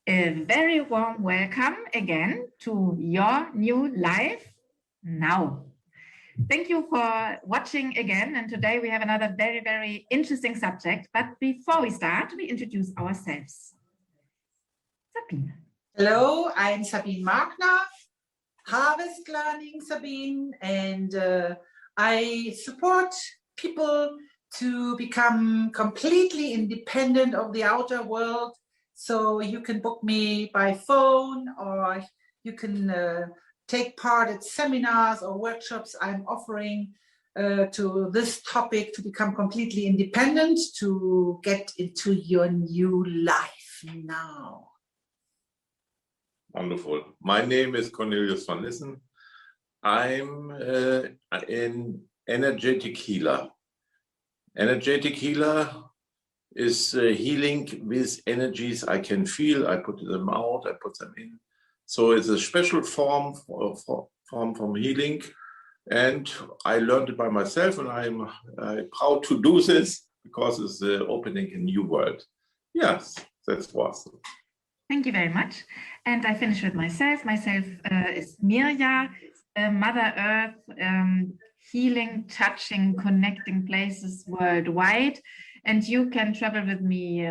A very warm welcome again to your new life now. Thank you for watching again. And today we have another very, very interesting subject. But before we start, we introduce ourselves. Sabine. Hello, I'm Sabine Markner, Harvest Learning Sabine, and I support people to become completely independent of the outer world. So you can book me by phone, or you can take part at seminars or workshops I'm offering to this topic, to become completely independent, to get into your new life now. Wonderful. My name is Cornelius. I'm an energetic healer. Energetic healer is healing with energies I can feel. I put them out, I put them in. So it's a special form from healing. And I learned it by myself, and I'm proud to do this because it's opening a new world. Yes, that's awesome. Thank you very much. And I finish with myself. Myself is Mirja, Mother Earth, healing, touching, connecting places worldwide. And you can travel with me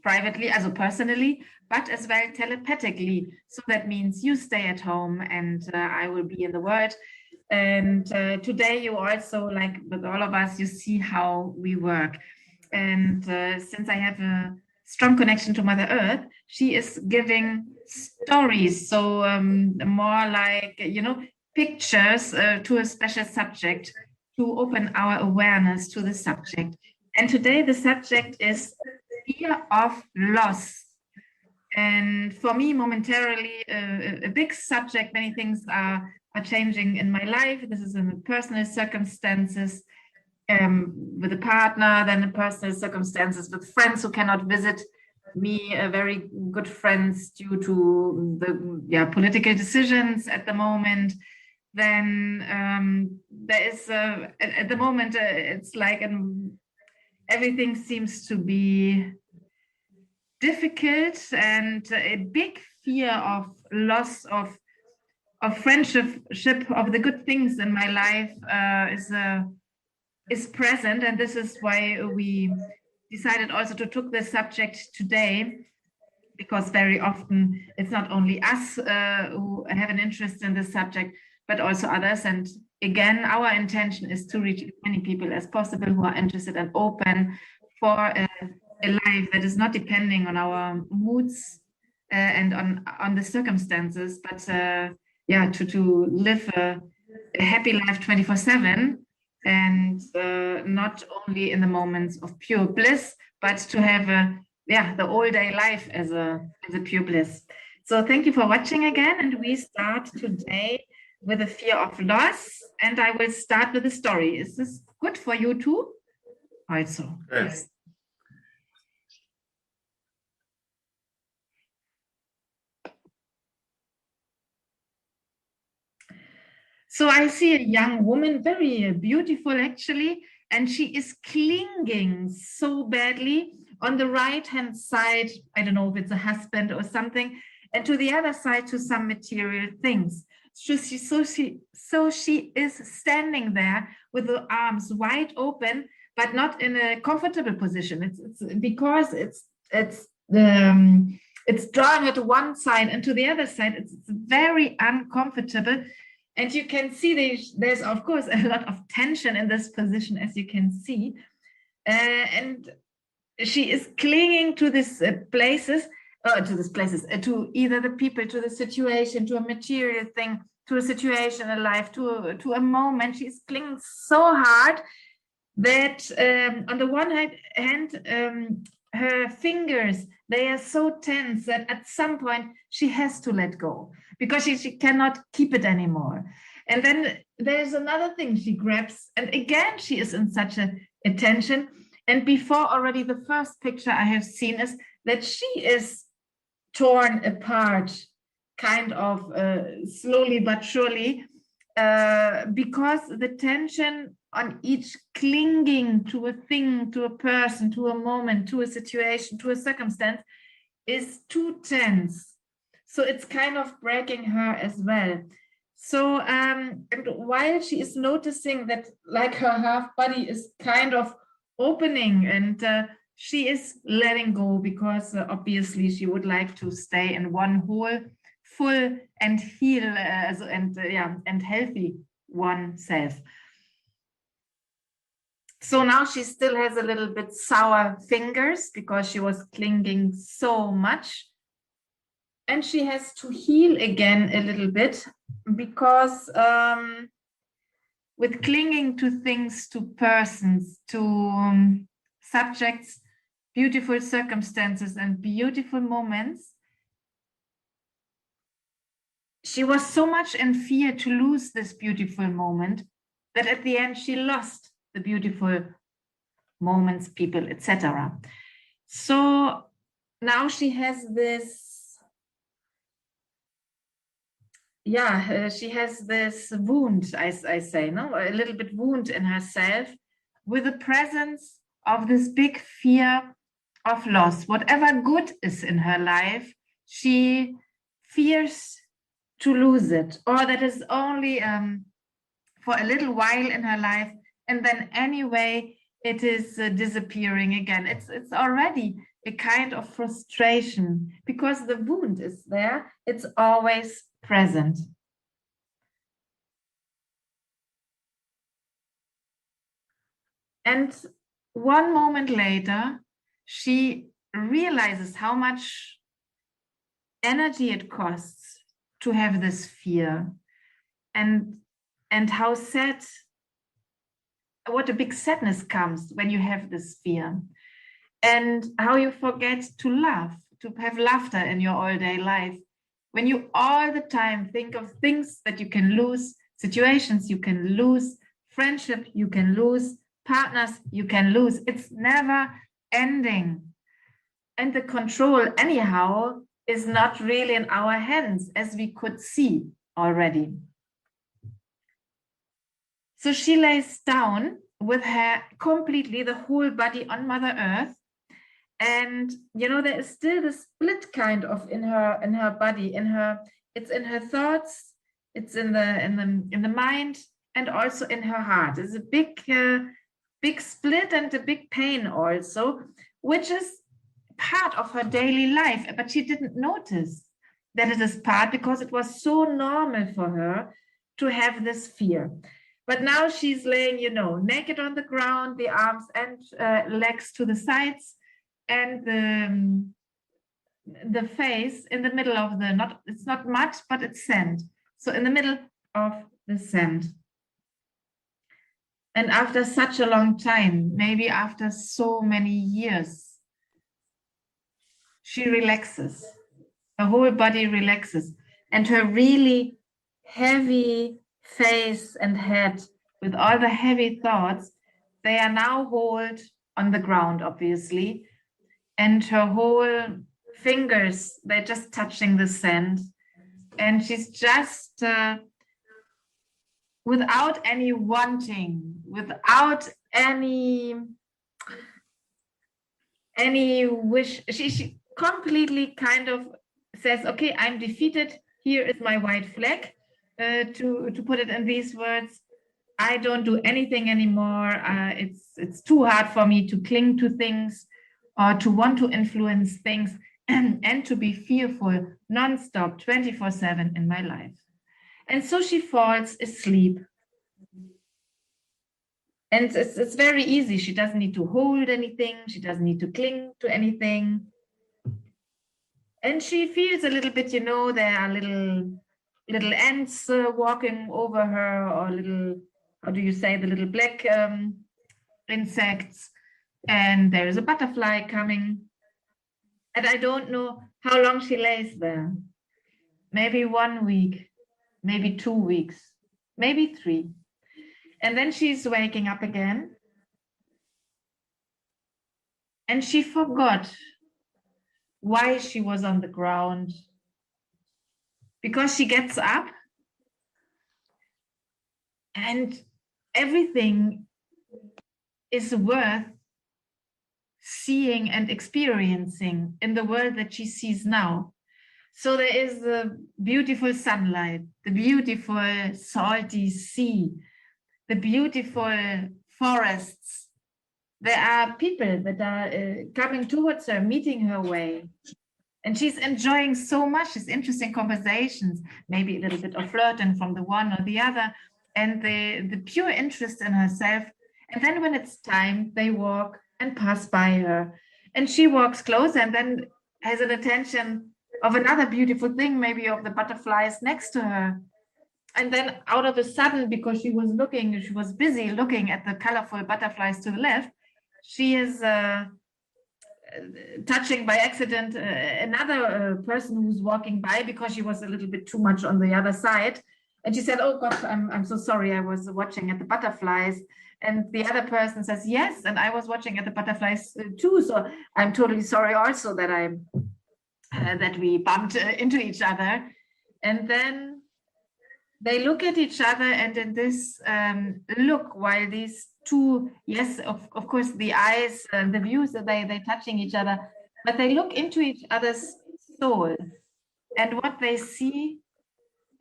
privately, also personally, but as well telepathically. So that means you stay at home and I will be in the world. And today you also, like with all of us, you see how we work. And since I have a strong connection to Mother Earth, she is giving stories, so more like, pictures to a special subject to open our awareness to the subject. And today the subject is fear of loss. And for me, momentarily, a big subject. Many things are changing in my life. This is in personal circumstances, with a partner, then in personal circumstances with friends who cannot visit me, very good friends due to the political decisions at the moment. Then there is at the moment it's like everything seems to be difficult, and a big fear of loss of friendship, of the good things in my life is present. And this is why we decided also to took this subject today, because very often it's not only us who have an interest in this subject, but also others. And again, our intention is to reach as many people as possible who are interested and open for a life that is not depending on our moods and on the circumstances, but to live a happy life 24/7, and not only in the moments of pure bliss, but to have the all day life as a pure bliss. So thank you for watching again, and we start today with the fear of loss, and I will start with a story. Is this good for you too? Also. Yes. So I see a young woman, very beautiful actually, and she is clinging so badly on the right-hand side. I don't know if it's a husband or something, and to the other side to some material things. So she is standing there with the arms wide open, but not in a comfortable position. It's because it's drawn at one side, and to the other side it's very uncomfortable. And you can see there's of course a lot of tension in this position, as you can see, and she is clinging to these places, to either the people, to the situation, to a material thing, to a situation in life, to a moment. She is clinging so hard that on the one hand, her fingers, they are so tense that at some point she has to let go, because she cannot keep it anymore. And then there's another thing she grabs, and again she is in such a tension. And before, already the first picture I have seen is that she is torn apart, kind of slowly but surely, because the tension on each clinging to a thing, to a person, to a moment, to a situation, to a circumstance, is too tense. So it's kind of breaking her as well. So and while she is noticing that like her half body is kind of opening, and she is letting go, because obviously she would like to stay in one whole, full and heal and healthy oneself. So now she still has a little bit sour fingers because she was clinging so much. And she has to heal again a little bit, because with clinging to things, to persons, to subjects, beautiful circumstances and beautiful moments, she was so much in fear to lose this beautiful moment that at the end she lost the beautiful moments, people, etc. So now she has this, she has this wound, I say, no, a little bit wound in herself, with the presence of this big fear of loss. Whatever good is in her life, she fears to lose it, or that is only for a little while in her life, and then anyway it is disappearing again. It's already a kind of frustration, because the wound is there, it's always present. And one moment later, she realizes how much energy it costs to have this fear, and how sad, what a big sadness comes when you have this fear, and how you forget to laugh, to have laughter in your all-day life, when you all the time think of things that you can lose, situations you can lose, friendship you can lose, partners you can lose. It's never ending. And the control anyhow is not really in our hands, as we could see already. So she lays down with her completely, the whole body on Mother Earth. And there is still this split kind of in her body, it's in her thoughts, it's in the mind, and also in her heart. It's a big split and a big pain also, which is part of her daily life, but she didn't notice that it is part, because it was so normal for her to have this fear. But now she's laying, naked on the ground, the arms and legs to the sides, and the face in the middle of it's not mud, but it's sand. So in the middle of the sand. And after such a long time, maybe after so many years, she relaxes. Her whole body relaxes. And her really heavy face and head, with all the heavy thoughts, they are now held on the ground, obviously. And her whole fingers, they're just touching the sand. And she's just, without any wanting, without any wish, she completely kind of says, okay, I'm defeated. Here is my white flag, to put it in these words. I don't do anything anymore. It's too hard for me to cling to things, or to want to influence things, and to be fearful nonstop, 24/7 in my life. And so she falls asleep. And it's very easy. She doesn't need to hold anything. She doesn't need to cling to anything. And she feels a little bit, there are little ants walking over her, or little, how do you say, the little black insects. And there is a butterfly coming. And I don't know how long she lays there. Maybe 1 week, maybe 2 weeks, maybe 3. And then she's waking up again. And she forgot why she was on the ground. Because she gets up and everything is worth seeing and experiencing in the world that she sees now. So there is the beautiful sunlight, the beautiful salty sea, the beautiful forests. There are people that are coming towards her, meeting her way. And she's enjoying so much these interesting conversations, maybe a little bit of flirting from the one or the other, and the pure interest in herself. And then when it's time, they walk and pass by her. And she walks closer and then has an attention of another beautiful thing, maybe of the butterflies next to her. And then out of a sudden, because she was busy looking at the colorful butterflies to the left, she is touching by accident another person who's walking by because she was a little bit too much on the other side. And she said, oh God, I'm so sorry, I was watching at the butterflies. And the other person says, yes, and I was watching at the butterflies too. So I'm totally sorry also that that we bumped into each other. And then they look at each other, and in this look, while these two, yes, of course, the eyes, the views, they're touching each other, but they look into each other's soul. And what they see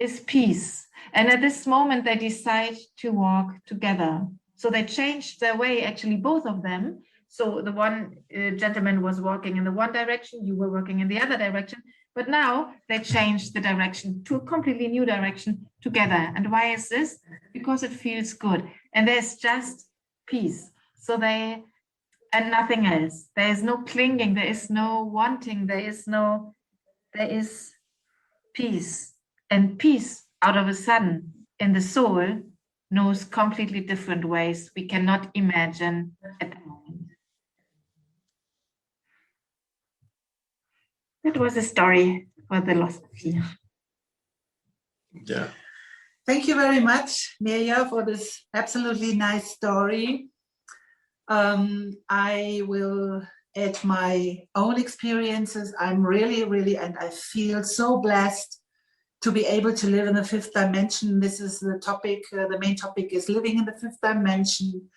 is peace. And at this moment, they decide to walk together. So they changed their way, actually, both of them. So the one gentleman was walking in the one direction, you were walking in the other direction. But now they changed the direction to a completely new direction together. And why is this? Because it feels good. And there's just peace. So and nothing else. There is no clinging. There is no wanting. There is peace. And peace out of a sudden in the soul knows completely different ways we cannot imagine at the moment. That was a story for the lost fear. Yeah. Thank you very much, Mirja, for this absolutely nice story. I will add my own experiences. I'm really, and I feel so blessed to be able to live in the fifth dimension. This is the topic, the main topic is living in the fifth dimension,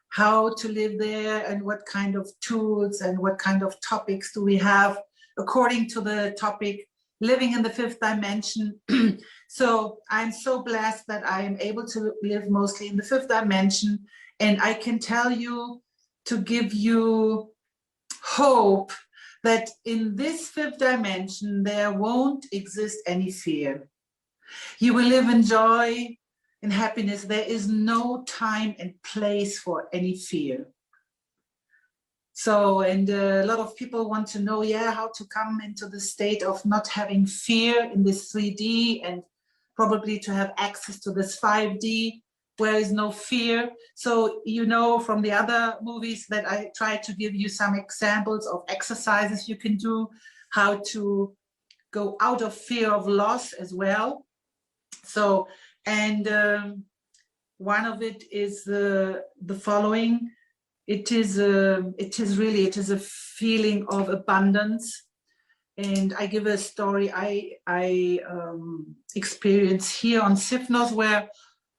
how to live there and what kind of tools and what kind of topics do we have according to the topic, living in the fifth dimension. So I'm so blessed that I am able to live mostly in the fifth dimension. And I can tell you, to give you hope, that in this fifth dimension, there won't exist any fear. You will live in joy, in happiness. There is no time and place for any fear. So, and a lot of people want to know, how to come into the state of not having fear in this 3D and probably to have access to this 5D where is no fear. So, you know, from the other movies that I tried to give you some examples of exercises you can do, how to go out of fear of loss as well. So, and one of it is the following. It is a feeling of abundance. And I give a story I experienced here on Sifnos, where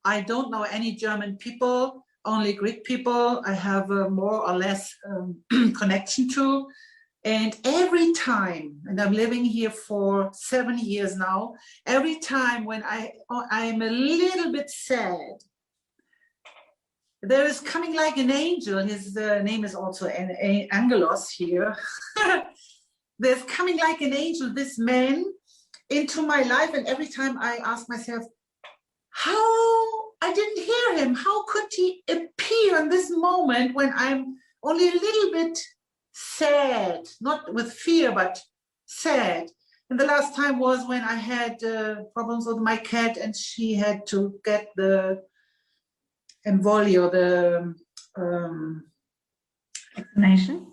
I don't know any German people, only Greek people I have a more or less connection to. And every time, and I'm living here for 7 years now, every time when I'm a little bit sad, there is coming like an angel. His name is also Angelos here. There's coming like an angel, this man, into my life. And every time I ask myself, how I didn't hear him? How could he appear in this moment when I'm only a little bit sad, not with fear, but sad? And the last time was when I had problems with my cat and she had to get the Emvolio, the Vaccination?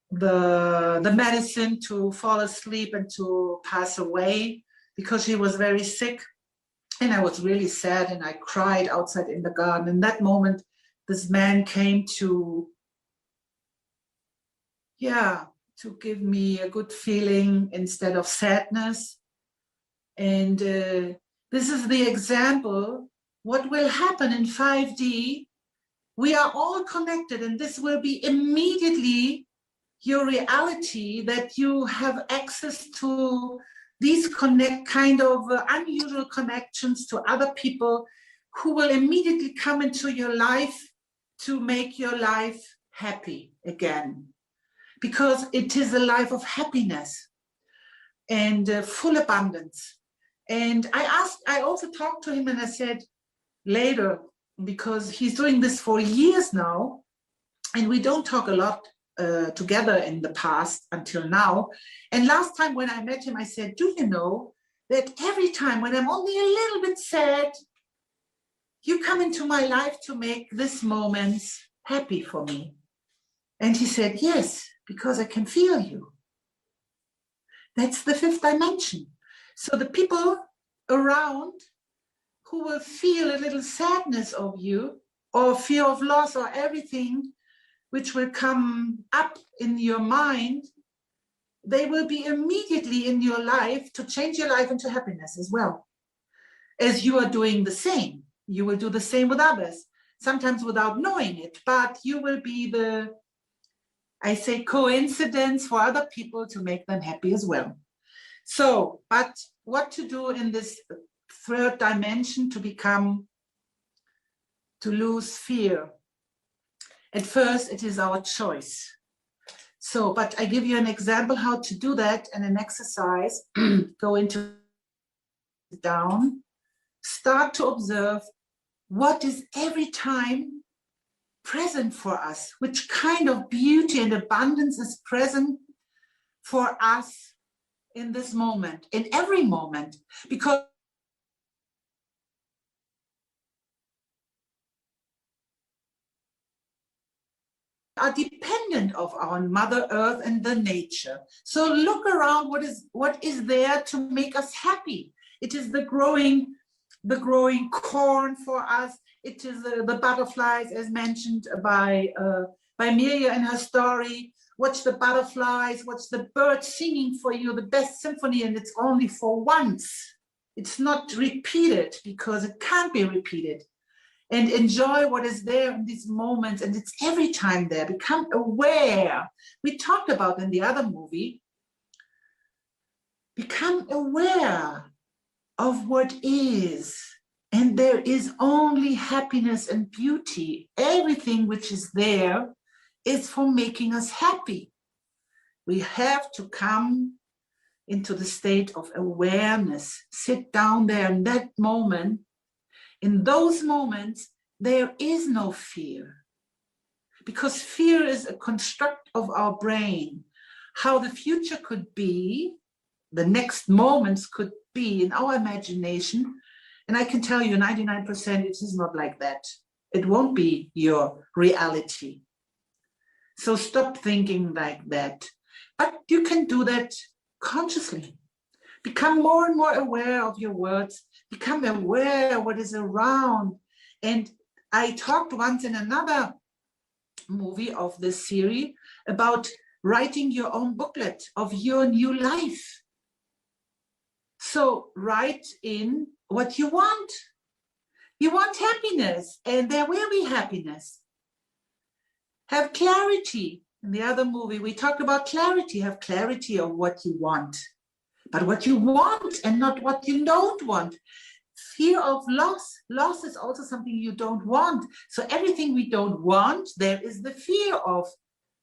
The medicine to fall asleep and to pass away because she was very sick. And I was really sad and I cried outside in the garden. In that moment, this man came to give me a good feeling instead of sadness. And this is the example. What will happen in 5D we are all connected, and this will be immediately your reality, that you have access to these kind of unusual connections to other people who will immediately come into your life to make your life happy again, because it is a life of happiness and full abundance. And I also talked to him, and I said later, because he's doing this for years now, and we don't talk a lot together in the past until now. And last time when I met him, I said, do you know that every time when I'm only a little bit sad, you come into my life to make this moment happy for me? And he said, yes, because I can feel you. That's the fifth dimension. So the people around who will feel a little sadness of you, or fear of loss, or everything which will come up in your mind, they will be immediately in your life to change your life into happiness as well. As you are doing the same. You will do the same with others, sometimes without knowing it, but you will be the, I say, coincidence for other people to make them happy as well. So, but what to do in this third dimension to lose fear? At first, it is our choice. So, but I give you an example how to do that and an exercise. Go into down, start to observe what is every time present for us, which kind of beauty and abundance is present for us in this moment, in every moment, because are dependent of our Mother Earth and the nature. So look around, what is there to make us happy? It is the growing corn for us. It is the butterflies, as mentioned by Mirja in her story. Watch the butterflies, watch the birds singing for you, the best symphony, and it's only for once. It's not repeated because it can't be repeated. And enjoy what is there in these moments, and it's every time there. Become aware. We talked about in the other movie. Become aware of what is, and there is only happiness and beauty. Everything which is there is for making us happy. We have to come into the state of awareness. Sit down there in that moment. In those moments, there is no fear, because fear is a construct of our brain. How the future could be, the next moments could be in our imagination. And I can tell you 99% it is not like that. It won't be your reality. So stop thinking like that. But you can do that consciously. Become more and more aware of your words. Become aware of what is around. And I talked once in another movie of this series about writing your own booklet of your new life. So write in what you want. You want happiness, and there will be happiness. Have clarity. In the other movie, we talked about clarity. Have clarity of what you want. But what you want and not what you don't want. Fear of loss. Loss is also something you don't want. So everything we don't want, there is the fear of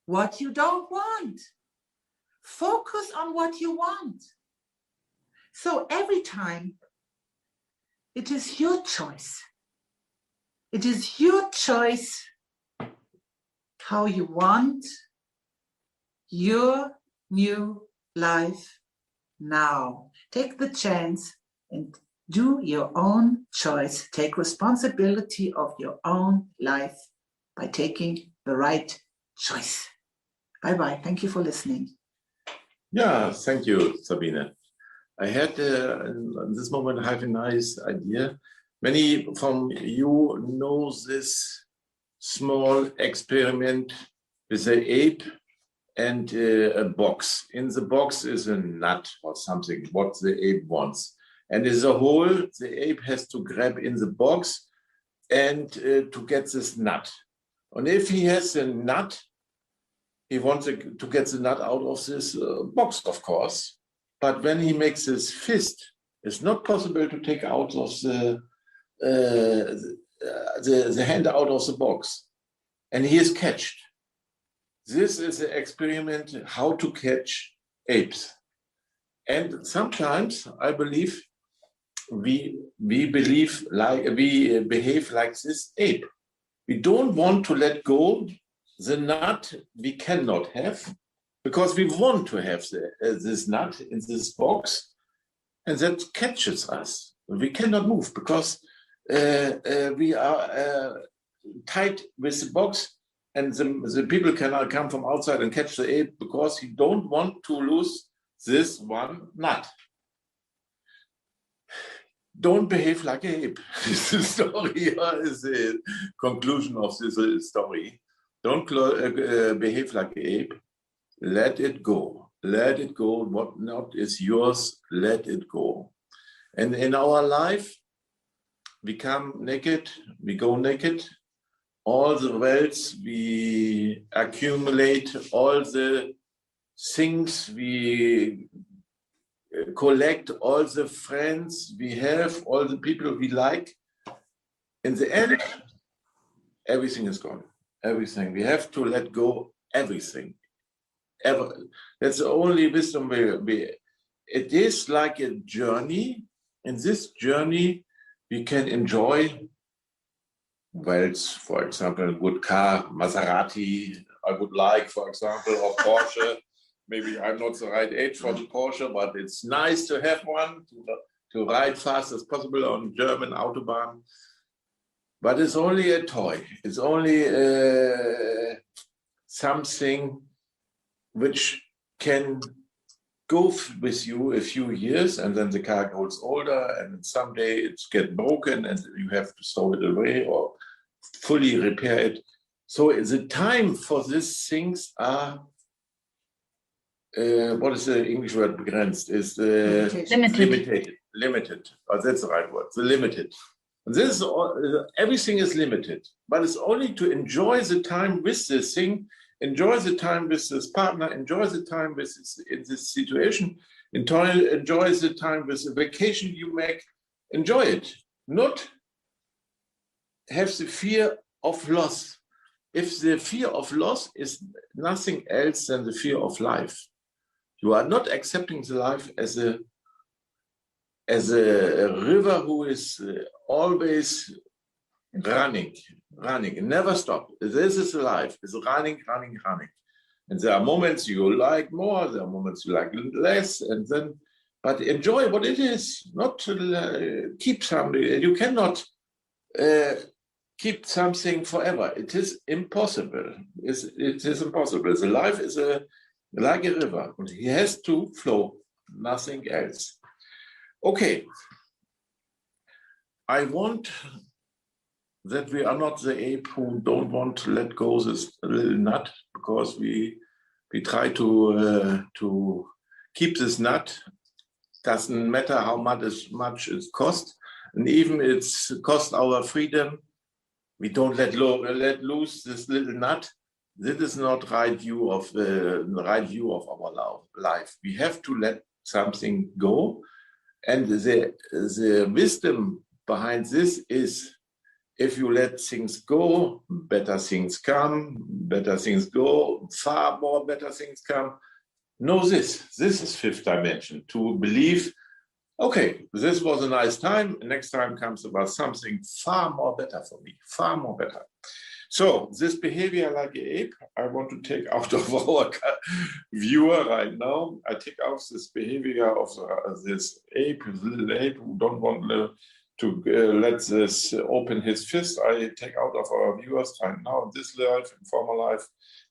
what you don't want. Focus on what you want. So every time, it is your choice. It is your choice how you want your new life now. Take the chance and do your own choice. Take responsibility of your own life by taking the right choice. Bye-bye. Thank you for listening. Yeah, thank you, Sabine. I had in this moment I have a nice idea. Many from you know this small experiment with an ape and a box. In the box is a nut or something, what the ape wants. And as a whole, the ape has to grab in the box and to get this nut. And if he has a nut, he wants to get the nut out of this box, of course. But when he makes his fist, it's not possible to take out of the hand out of the box. And he is catched. This is an experiment how to catch apes. And sometimes I believe we behave like this ape. We don't want to let go the nut we cannot have, because we want to have this nut in this box, and that catches us. We cannot move because we are tied with the box, and the people cannot come from outside and catch the ape because he don't want to lose this one nut. Don't behave like an ape. This is the story, is the conclusion of this story. Don't behave like an ape. Let it go. Let it go. What not is yours, let it go. And in our life, we come naked, we go naked. All the wealth we accumulate, all the things we collect, all the friends we have, all the people we like. In the end, everything is gone. Everything. We have to let go everything. That's the only wisdom it is like a journey. In this journey, we can enjoy wealth, for example, a good car, Maserati, I would like, for example, or Porsche. Maybe I'm not the right age for the Porsche, but it's nice to have one, to ride fast as possible on German Autobahn. But it's only a toy. It's only something which can go with you a few years, and then the car grows older, and someday it's get broken and you have to throw it away or fully repair it. So the time for these things are, what is the English word, begrenzt? Is limited. Oh, that's the right word, the limited. And this is all, everything is limited, but it's only to enjoy the time with this thing, enjoy the time with this partner, enjoy the time with this, in this situation, enjoy the time with the vacation you make, enjoy it, not have the fear of loss. If the fear of loss is nothing else than the fear of life, you are not accepting the life as a river who is always running, and never stop. This is life. It's running. And there are moments you like more, there are moments you like less, and then, but enjoy what it is, not to keep something. You cannot keep something forever. It is impossible. It is impossible. The life is like a river, and he has to flow, nothing else. Okay. I want that we are not the ape who don't want to let go this little nut, because we try to keep this nut. Doesn't matter how much it costs, and even it's cost our freedom. We don't let loose this little nut. This is not right view of our life. We have to let something go, and the wisdom behind this is, if you let things go, better things come, better things go, far more better things come. Know this is fifth dimension, to believe, okay, this was a nice time, next time comes about something far more better for me, far more better. So this behavior like an ape, I want to take out of our viewer right now. I take out this behavior of this ape, little ape who don't want to let this open his fist. I take out of our viewers right now, this life, in former life,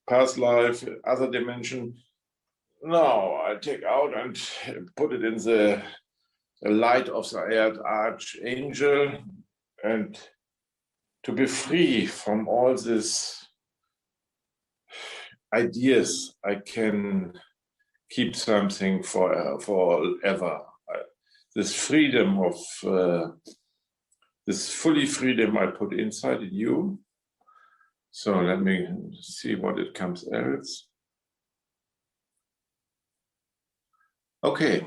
past life, other dimension. Now I take out and put it in the light of the archangel, and to be free from all these ideas, I can keep something forever. This freedom of this fully freedom I put inside you. So let me see what it comes else. Okay.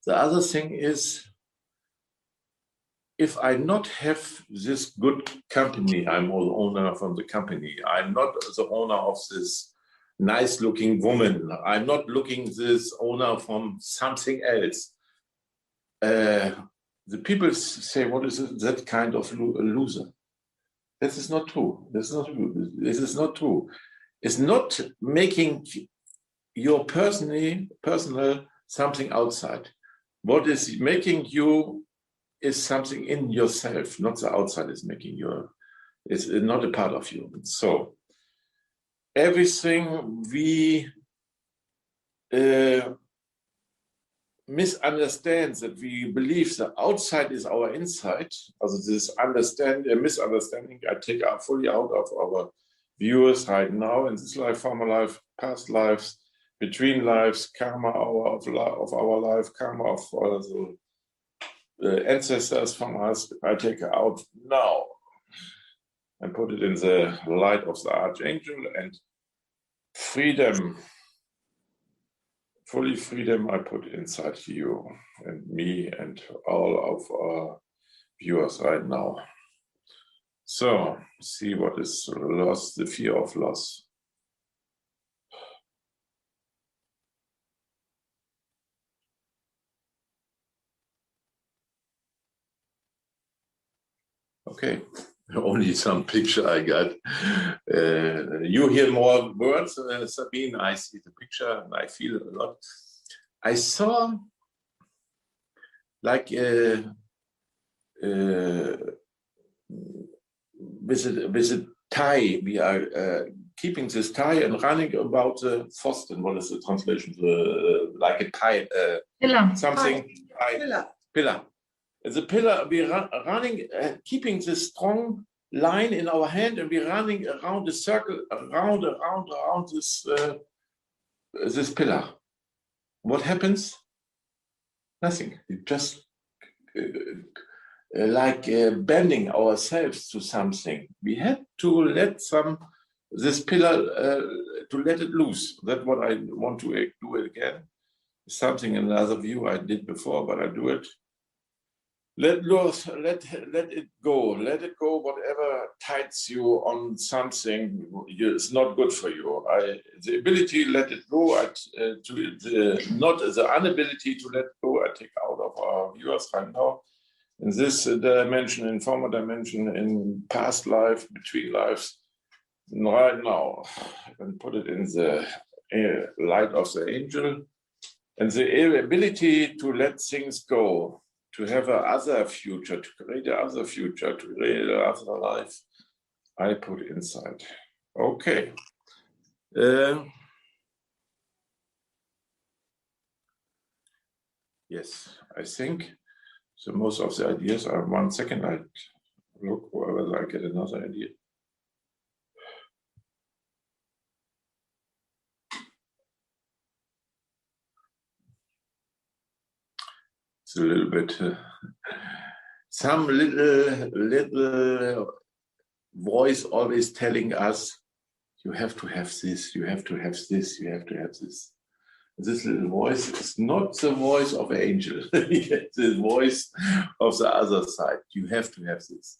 The other thing is, if I not have this good company, I'm the owner from the company, I'm not the owner of this nice looking woman, I'm not looking this owner from something else. The people say, what is that kind of loser? This is not true. This is not true. This is not true. It's not making your personal something outside. What is making you is something in yourself, not the outside is making you. It's not a part of you. So everything we misunderstand, that we believe the outside is our inside, also this misunderstanding I take fully out of our viewers right now in this life, former life, past lives, between lives, karma of our life, karma of the ancestors from us, I take out now and put it in the light of the archangel, and freedom, fully freedom, I put inside you and me and all of our viewers right now. So see what is loss, the fear of loss. Okay, only some picture I got. You hear more words, Sabine. I see the picture and I feel a lot. I saw like with a tie, we are keeping this tie and running about the Pfosten. What is the translation? Like a tie, Pillar. something. Pillar. The pillar, we are running, keeping this strong line in our hand, and we're running around the circle, around this this pillar. What happens? Nothing. We just like bending ourselves to something. We had to let this pillar to let it loose. That's what I want to do it again. Something another view I did before, but I do it. Let it go. Let it go. Whatever ties you on something is not good for you. The ability let it go. Not the inability to let go. I take out of our viewers right now. In this dimension, in former dimension, in past life, between lives, right now, and put it in the light of the angel, and the ability to let things go. To have another future, to create another future, to create another life, I put inside. Okay. Yes, I think so. Most of the ideas are 1 second. I look whether I get another idea. It's a little bit. Some little voice always telling us, you have to have this, you have to have this, you have to have this. This little voice is not the voice of an angel. It's the voice of the other side. You have to have this.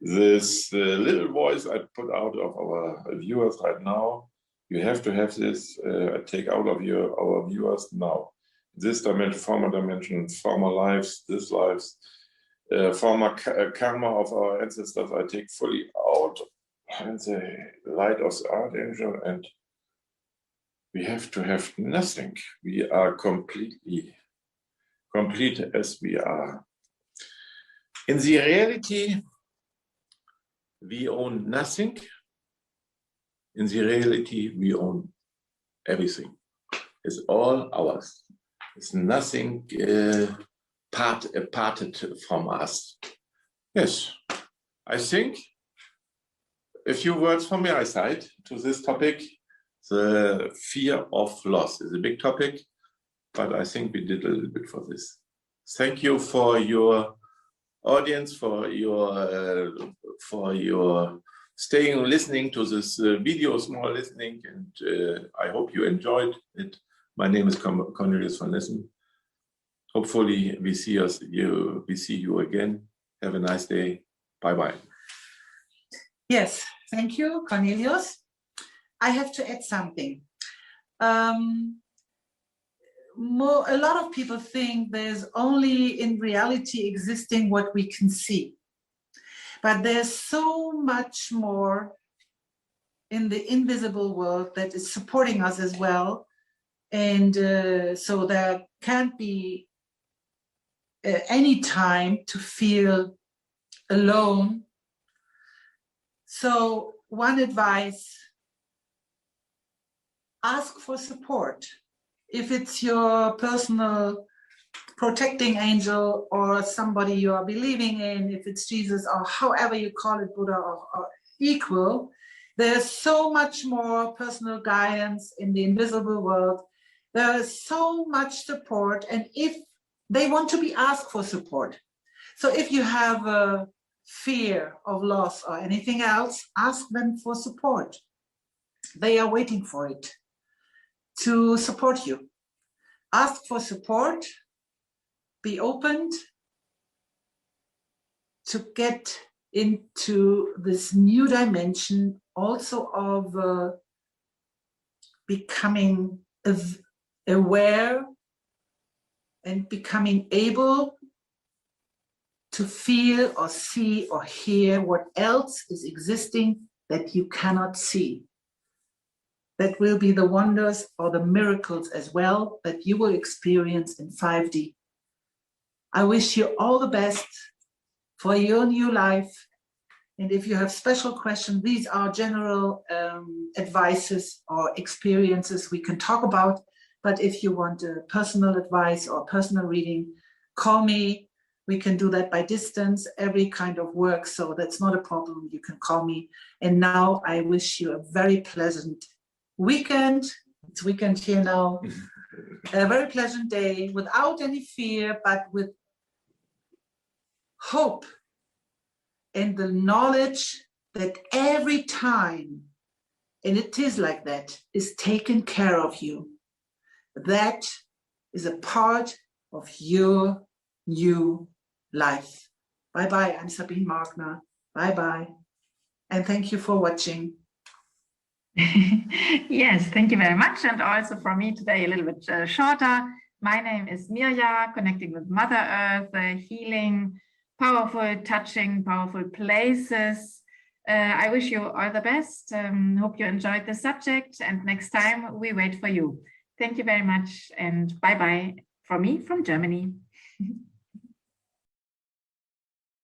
This little voice I put out of our viewers right now. You have to have this. I take out of our viewers now. This dimension, former lives, this lives, former karma of our ancestors, I take fully out in the light of the archangel, and we have to have nothing. We are complete as we are. In the reality, we own nothing. In the reality, we own everything. It's all ours. It's nothing parted from us. Yes, I think a few words from my side to this topic. The fear of loss is a big topic, but I think we did a little bit for this. Thank you for your audience, for your staying listening to this video, small listening, and I hope you enjoyed it. My name is Cornelius von Lissen. Hopefully we see you again. Have a nice day. Bye-bye. Yes, thank you, Cornelius. I have to add something. A lot of people think there's only in reality existing what we can see. But there's so much more in the invisible world that is supporting us as well. And so there can't be any time to feel alone. So one advice, ask for support. If it's your personal protecting angel or somebody you are believing in, if it's Jesus or however you call it, Buddha or equal, there's so much more personal guidance in the invisible world. There is so much support, and if they want to be asked for support. So if you have a fear of loss or anything else, ask them for support. They are waiting for it to support you. Ask for support. Be open to get into this new dimension also of becoming aware and becoming able to feel or see or hear what else is existing that you cannot see. That will be the wonders or the miracles as well that you will experience in 5D. I wish you all the best for your new life. And if you have special questions, these are general advices or experiences we can talk about. But if you want a personal advice or personal reading, call me. We can do that by distance, every kind of work. So that's not a problem. You can call me. And now I wish you a very pleasant weekend. It's weekend here now. A very pleasant day without any fear, but with hope and the knowledge that every time, and it is like that, is taken care of you. That is a part of your new life. Bye-bye. I'm Sabine Markner. Bye-bye. And thank you for watching. Yes, thank you very much. And also from me today, a little bit shorter. My name is Mirja, connecting with Mother Earth, healing, powerful, touching, powerful places. I wish you all the best. Hope you enjoyed the subject. And next time we wait for you. Thank you very much. And bye-bye from me from Germany.